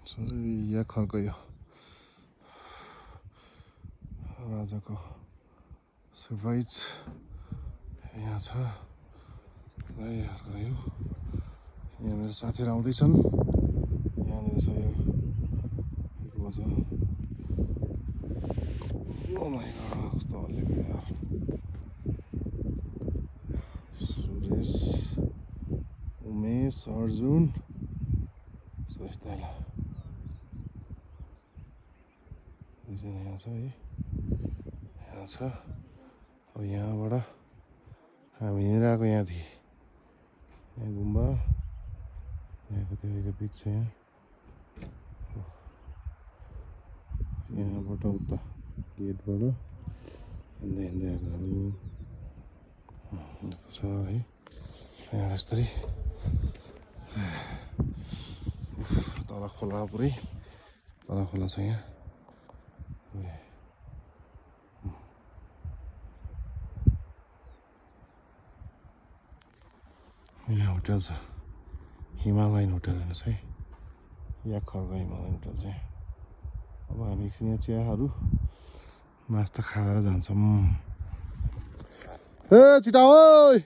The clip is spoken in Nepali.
या खर्को यो राजाको सरप्राइज यहाँ छ यो यहाँ मेरो साथीहरू आउँदैछन् यहाँनिर छ यो बजा ओ माय गॉड कस्तो हल्लेको यार सुरेश उमेश अर्जुन यस्तालाई यहाँ छ है यहाँ छ अब यहाँबाट हामी हिँडिरहेको यहाँ थिएँ यहाँ गुम्बा यहाँको त्यो पिक छ यहाँ यहाँबाट उता गेटबाट हिँड्दै हिँड्दै आएको हामी यस्तो छ है यहाँ यस्तरी तल खोला पुरै तल खोला छ यहाँ यहाँ होटल छ हिमालयन होटल हेर्नुहोस् है या खर्क हिमालयन होटल चाहिँ अब हामी एकछिन यहाँ चियाहरू नास्ता खाएर जान्छौँ ए छिटो ओइ